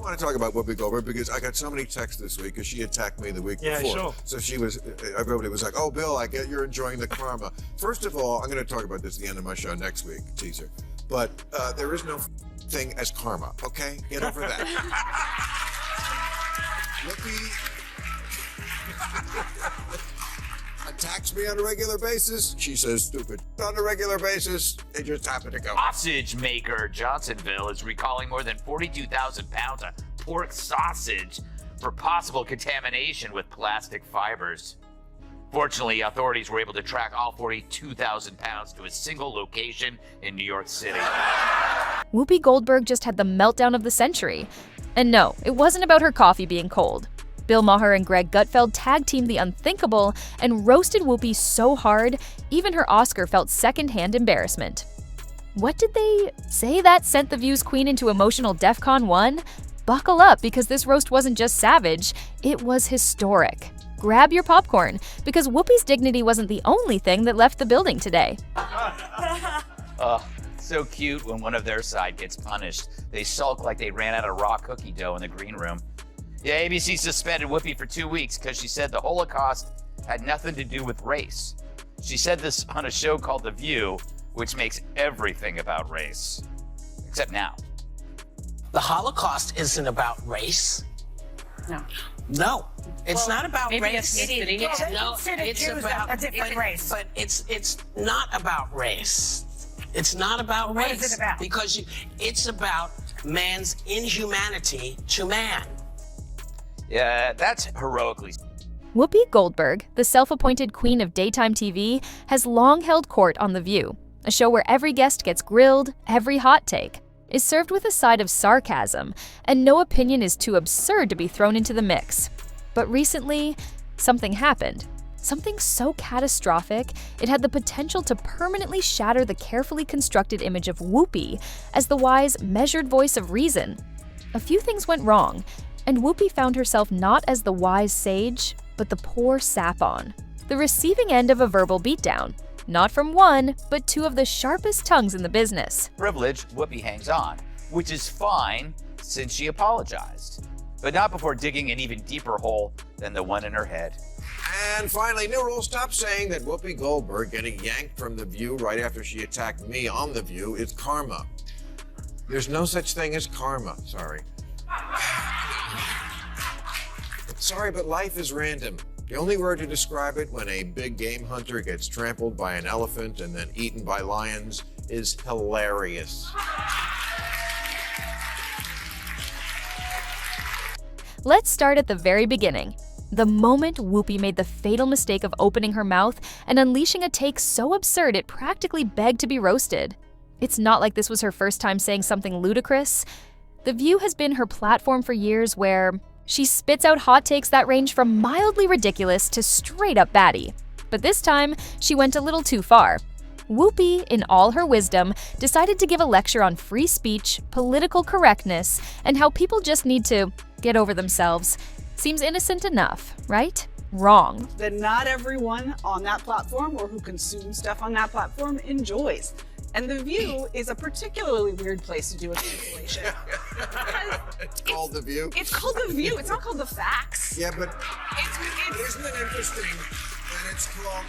I want to talk about Whoopi Goldberg because I got so many texts this week because she attacked me the week before. Sure. So everybody was like, oh, Bill, I get you're enjoying the karma. First of all, I'm going to talk about this at the end of my show next week, teaser. But there is no thing as karma, okay? Get over that. Whoopi attacks me on a regular basis. She says stupid on a regular basis. It just happened to go. Sausage maker Johnsonville is recalling more than 42,000 pounds of pork sausage for possible contamination with plastic fibers. Fortunately, authorities were able to track all 42,000 pounds to a single location in New York City. Whoopi Goldberg just had the meltdown of the century. And no, it wasn't about her coffee being cold. Bill Maher and Greg Gutfeld tag-teamed the unthinkable and roasted Whoopi so hard, even her Oscar felt second-hand embarrassment. What did they say that sent The View's queen into emotional DEFCON 1? Buckle up, because this roast wasn't just savage, it was historic. Grab your popcorn, because Whoopi's dignity wasn't the only thing that left the building today. So cute when one of their side gets punished. They sulk like they ran out of raw cookie dough in the green room. Yeah, ABC suspended Whoopi for 2 weeks because she said the Holocaust had nothing to do with race. She said this on a show called The View, which makes everything about race. Except now. The Holocaust isn't about race. No, it's not about race. No, it's about a different race. But it's not about race. It's not about race. What is it about? Because it's about man's inhumanity to man. Yeah, that's heroically. Whoopi Goldberg, the self-appointed queen of daytime TV, has long held court on The View, a show where every guest gets grilled, every hot take is served with a side of sarcasm, and no opinion is too absurd to be thrown into the mix. But recently, something happened. Something so catastrophic, it had the potential to permanently shatter the carefully constructed image of Whoopi as the wise, measured voice of reason. A few things went wrong, and Whoopi found herself not as the wise sage, but the poor sap-on, the receiving end of a verbal beatdown, not from one, but two of the sharpest tongues in the business. Privilege, Whoopi hangs on, which is fine since she apologized, but not before digging an even deeper hole than the one in her head. And finally, new rule, stop saying that Whoopi Goldberg getting yanked from The View right after she attacked me on The View is karma. There's no such thing as karma, sorry. Sorry, but life is random. The only word to describe it when a big game hunter gets trampled by an elephant and then eaten by lions is hilarious. Let's start at the very beginning. The moment Whoopi made the fatal mistake of opening her mouth and unleashing a take so absurd it practically begged to be roasted. It's not like this was her first time saying something ludicrous. The View has been her platform for years where she spits out hot takes that range from mildly ridiculous to straight up batty. But this time, she went a little too far. Whoopi, in all her wisdom, decided to give a lecture on free speech, political correctness, and how people just need to get over themselves. Seems innocent enough, right? Wrong. That not everyone on that platform or who consumes stuff on that platform enjoys. And The View is a particularly weird place to do a cancellation. It's called The View? It's called The View. It's not called The Facts. Yeah, but isn't it interesting that it's called,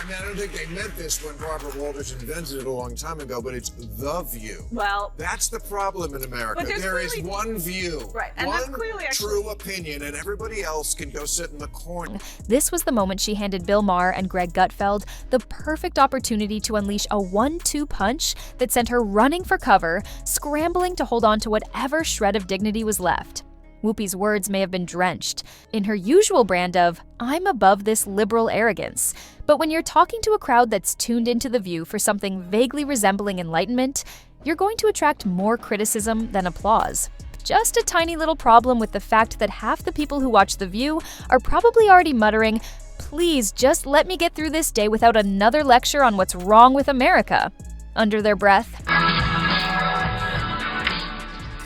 I don't think they meant this when Barbara Walters invented it a long time ago, but it's The View. Well, that's the problem in America. There is one view, right, and one that's clearly true opinion, and everybody else can go sit in the corner. This was the moment she handed Bill Maher and Greg Gutfeld the perfect opportunity to unleash a 1-2 punch that sent her running for cover, scrambling to hold on to whatever shred of dignity was left. Whoopi's words may have been drenched in her usual brand of, I'm above this liberal arrogance. But when you're talking to a crowd that's tuned into The View for something vaguely resembling enlightenment, you're going to attract more criticism than applause. Just a tiny little problem with the fact that half the people who watch The View are probably already muttering, please just let me get through this day without another lecture on what's wrong with America, under their breath.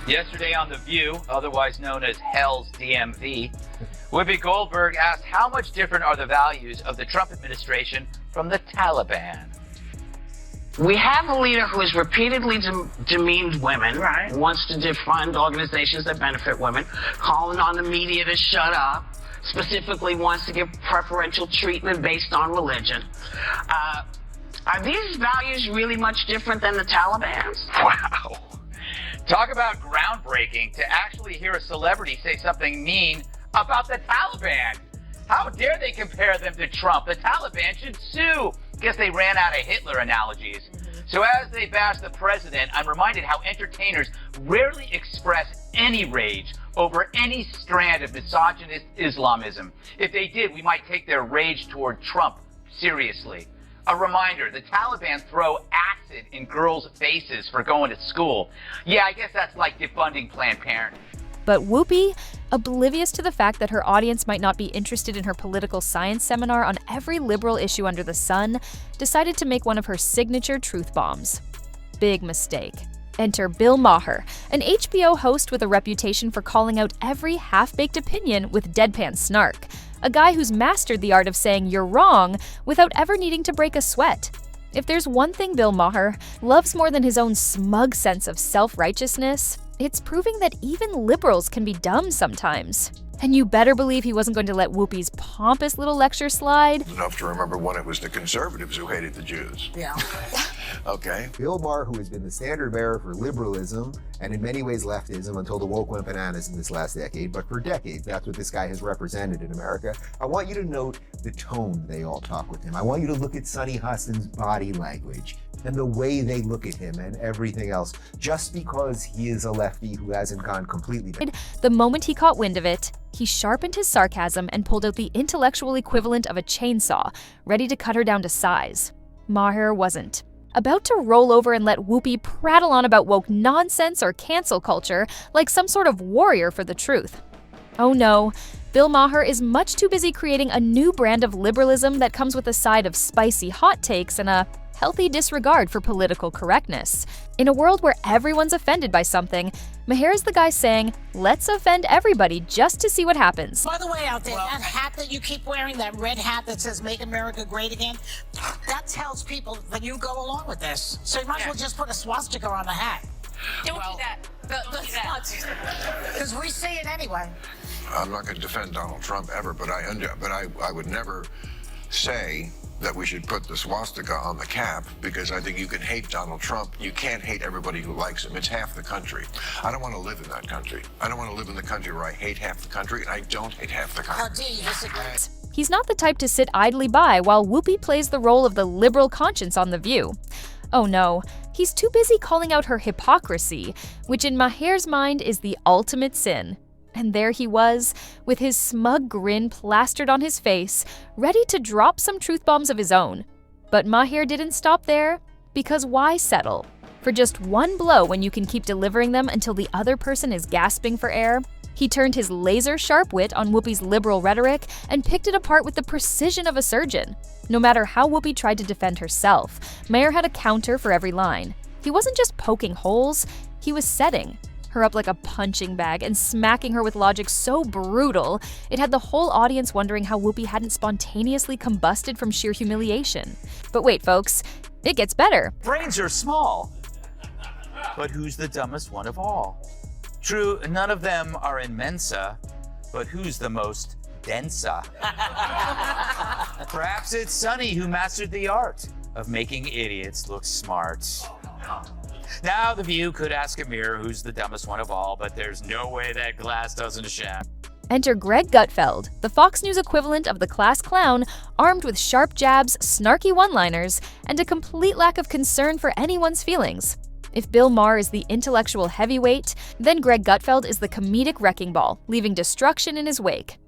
Yesterday on The View, otherwise known as Hell's DMV, Whoopi Goldberg asked how much different are the values of the Trump administration from the Taliban. We have a leader who has repeatedly demeaned women, wants to defund organizations that benefit women, calling on the media to shut up, specifically wants to give preferential treatment based on religion. Are these values really much different than the Taliban's? Wow. Talk about groundbreaking to actually hear a celebrity say something mean about the Taliban. How dare they compare them to Trump? The Taliban should sue. Guess they ran out of Hitler analogies. So as they bash the president, I'm reminded how entertainers rarely express any rage over any strand of misogynist Islamism. If they did, we might take their rage toward Trump seriously. A reminder, the Taliban throw acid in girls' faces for going to school. Yeah, I guess that's like defunding Planned Parenthood. But Whoopi, oblivious to the fact that her audience might not be interested in her political science seminar on every liberal issue under the sun, decided to make one of her signature truth bombs. Big mistake. Enter Bill Maher, an HBO host with a reputation for calling out every half-baked opinion with deadpan snark. A guy who's mastered the art of saying you're wrong without ever needing to break a sweat. If there's one thing Bill Maher loves more than his own smug sense of self-righteousness, it's proving that even liberals can be dumb sometimes. And you better believe he wasn't going to let Whoopi's pompous little lecture slide. Enough to remember when it was the conservatives who hated the Jews. Yeah. Okay. Bill Maher, who has been the standard bearer for liberalism and in many ways leftism until the woke went bananas in this last decade, but for decades, that's what this guy has represented in America. I want you to note the tone they all talk with him. I want you to look at Sonny Hostin's body language and the way they look at him and everything else, just because he is a lefty who hasn't gone completely. The moment he caught wind of it, he sharpened his sarcasm and pulled out the intellectual equivalent of a chainsaw, ready to cut her down to size. Maher wasn't. About to roll over and let Whoopi prattle on about woke nonsense or cancel culture like some sort of warrior for the truth. Oh no, Bill Maher is much too busy creating a new brand of liberalism that comes with a side of spicy hot takes and a healthy disregard for political correctness. In a world where everyone's offended by something, Maher is the guy saying, let's offend everybody just to see what happens. By the way, out there, that hat that you keep wearing, that red hat that says Make America Great Again, that tells people that you go along with this. So you might as well just put a swastika on the hat. Don't do that. Don't do that. Because we see it anyway. I'm not going to defend Donald Trump ever, but I would never say that we should put the swastika on the cap, because I think you can hate Donald Trump. You can't hate everybody who likes him. It's half the country. I don't want to live in that country. I don't want to live in the country where I hate half the country and I don't hate half the country. How do you disagree? He's not the type to sit idly by while Whoopi plays the role of the liberal conscience on The View. Oh no, he's too busy calling out her hypocrisy, which in Maher's mind is the ultimate sin. And there he was, with his smug grin plastered on his face, ready to drop some truth bombs of his own. But Maher didn't stop there, because why settle for just one blow when you can keep delivering them until the other person is gasping for air? He turned his laser-sharp wit on Whoopi's liberal rhetoric and picked it apart with the precision of a surgeon. No matter how Whoopi tried to defend herself, Maher had a counter for every line. He wasn't just poking holes, he was setting her up like a punching bag and smacking her with logic so brutal, it had the whole audience wondering how Whoopi hadn't spontaneously combusted from sheer humiliation. But wait, folks, it gets better. Brains are small, but who's the dumbest one of all? True, none of them are in Mensa, but who's the most densa? Perhaps it's Sonny who mastered the art of making idiots look smart. Now, The View could ask a mirror who's the dumbest one of all, but there's no way that glass doesn't shatter. Enter Greg Gutfeld, the Fox News equivalent of the class clown, armed with sharp jabs, snarky one-liners, and a complete lack of concern for anyone's feelings. If Bill Maher is the intellectual heavyweight, then Greg Gutfeld is the comedic wrecking ball, leaving destruction in his wake.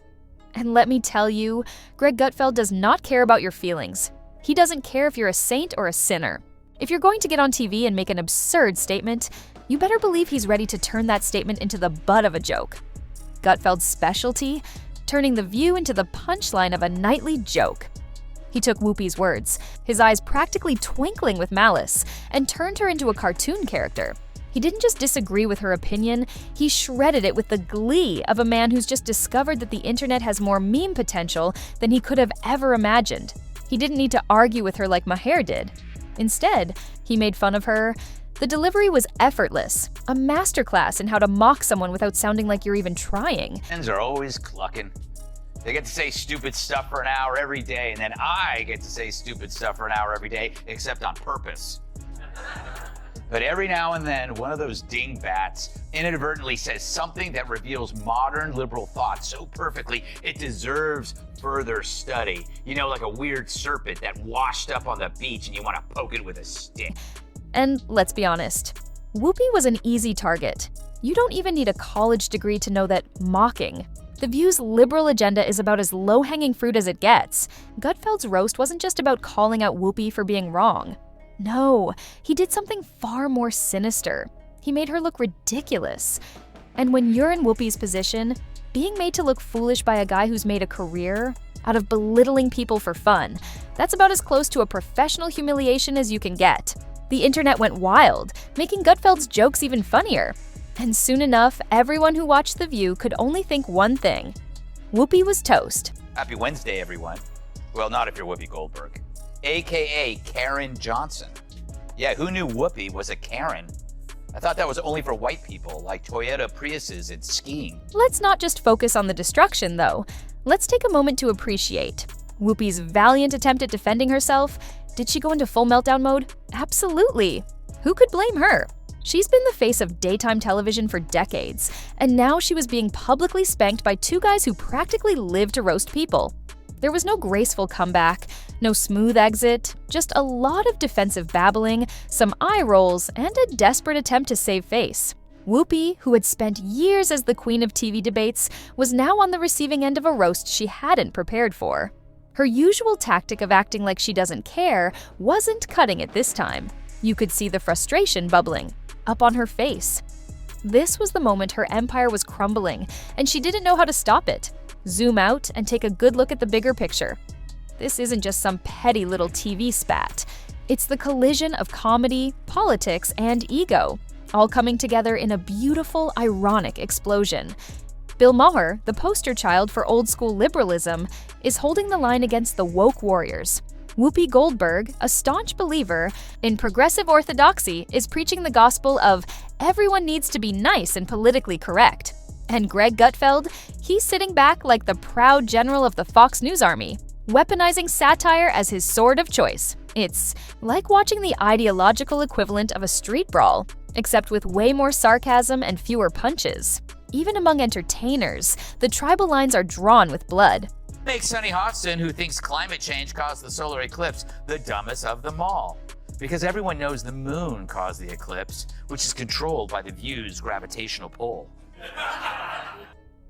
And let me tell you, Greg Gutfeld does not care about your feelings. He doesn't care if you're a saint or a sinner. If you're going to get on TV and make an absurd statement, you better believe he's ready to turn that statement into the butt of a joke. Gutfeld's specialty? Turning The View into the punchline of a nightly joke. He took Whoopi's words, his eyes practically twinkling with malice, and turned her into a cartoon character. He didn't just disagree with her opinion, he shredded it with the glee of a man who's just discovered that the internet has more meme potential than he could have ever imagined. He didn't need to argue with her like Maher did. Instead, He made fun of her. The delivery was effortless, a masterclass in how to mock someone without sounding like you're even trying. Friends are always clucking. They get to say stupid stuff for an hour every day, and then I get to say stupid stuff for an hour every day, except on purpose. But every now and then, one of those dingbats inadvertently says something that reveals modern liberal thought so perfectly it deserves further study. You know, like a weird serpent that washed up on the beach and you want to poke it with a stick. And let's be honest, Whoopi was an easy target. You don't even need a college degree to know that mocking The View's liberal agenda is about as low-hanging fruit as it gets. Gutfeld's roast wasn't just about calling out Whoopi for being wrong. No, he did something far more sinister. He made her look ridiculous. And when you're in Whoopi's position, being made to look foolish by a guy who's made a career out of belittling people for fun, that's about as close to a professional humiliation as you can get. The internet went wild, making Gutfeld's jokes even funnier. And soon enough, everyone who watched The View could only think one thing: Whoopi was toast. Happy Wednesday, everyone. Well, not if you're Whoopi Goldberg, aka Karen Johnson. Yeah, who knew Whoopi was a Karen? I thought that was only for white people, like Toyota Priuses and skiing. Let's not just focus on the destruction, though. Let's take a moment to appreciate Whoopi's valiant attempt at defending herself. Did she go into full meltdown mode? Absolutely. Who could blame her? She's been the face of daytime television for decades, and now she was being publicly spanked by two guys who practically live to roast people. There was no graceful comeback, no smooth exit, just a lot of defensive babbling, some eye rolls, and a desperate attempt to save face. Whoopi, who had spent years as the queen of TV debates, was now on the receiving end of a roast she hadn't prepared for. Her usual tactic of acting like she doesn't care wasn't cutting it this time. You could see the frustration bubbling up on her face. This was the moment her empire was crumbling, and she didn't know how to stop it. Zoom out and take a good look at the bigger picture. This isn't just some petty little TV spat. It's the collision of comedy, politics, and ego, all coming together in a beautiful, ironic explosion. Bill Maher, the poster child for old-school liberalism, is holding the line against the woke warriors. Whoopi Goldberg, a staunch believer in progressive orthodoxy, is preaching the gospel of everyone needs to be nice and politically correct. And Greg Gutfeld, he's sitting back like the proud general of the Fox News Army, weaponizing satire as his sword of choice. It's like watching the ideological equivalent of a street brawl, except with way more sarcasm and fewer punches. Even among entertainers, the tribal lines are drawn with blood. Makes Sunny Hostin, who thinks climate change caused the solar eclipse, the dumbest of them all. Because everyone knows the moon caused the eclipse, which is controlled by the View's gravitational pull.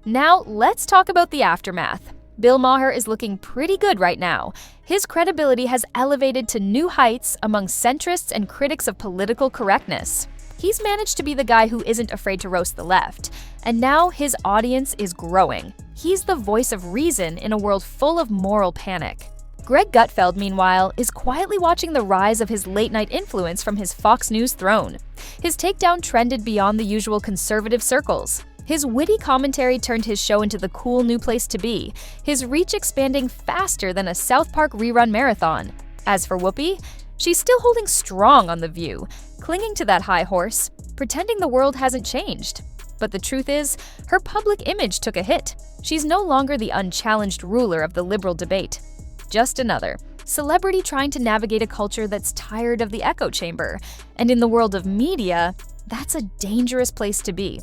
Now, let's talk about the aftermath. Bill Maher is looking pretty good right now. His credibility has elevated to new heights among centrists and critics of political correctness. He's managed to be the guy who isn't afraid to roast the left, and now his audience is growing. He's the voice of reason in a world full of moral panic. Greg Gutfeld, meanwhile, is quietly watching the rise of his late-night influence from his Fox News throne. His takedown trended beyond the usual conservative circles. His witty commentary turned his show into the cool new place to be, his reach expanding faster than a South Park rerun marathon. As for Whoopi, she's still holding strong on The View, clinging to that high horse, pretending the world hasn't changed. But the truth is, her public image took a hit. She's no longer the unchallenged ruler of the liberal debate. Just another celebrity trying to navigate a culture that's tired of the echo chamber. And in the world of media, that's a dangerous place to be.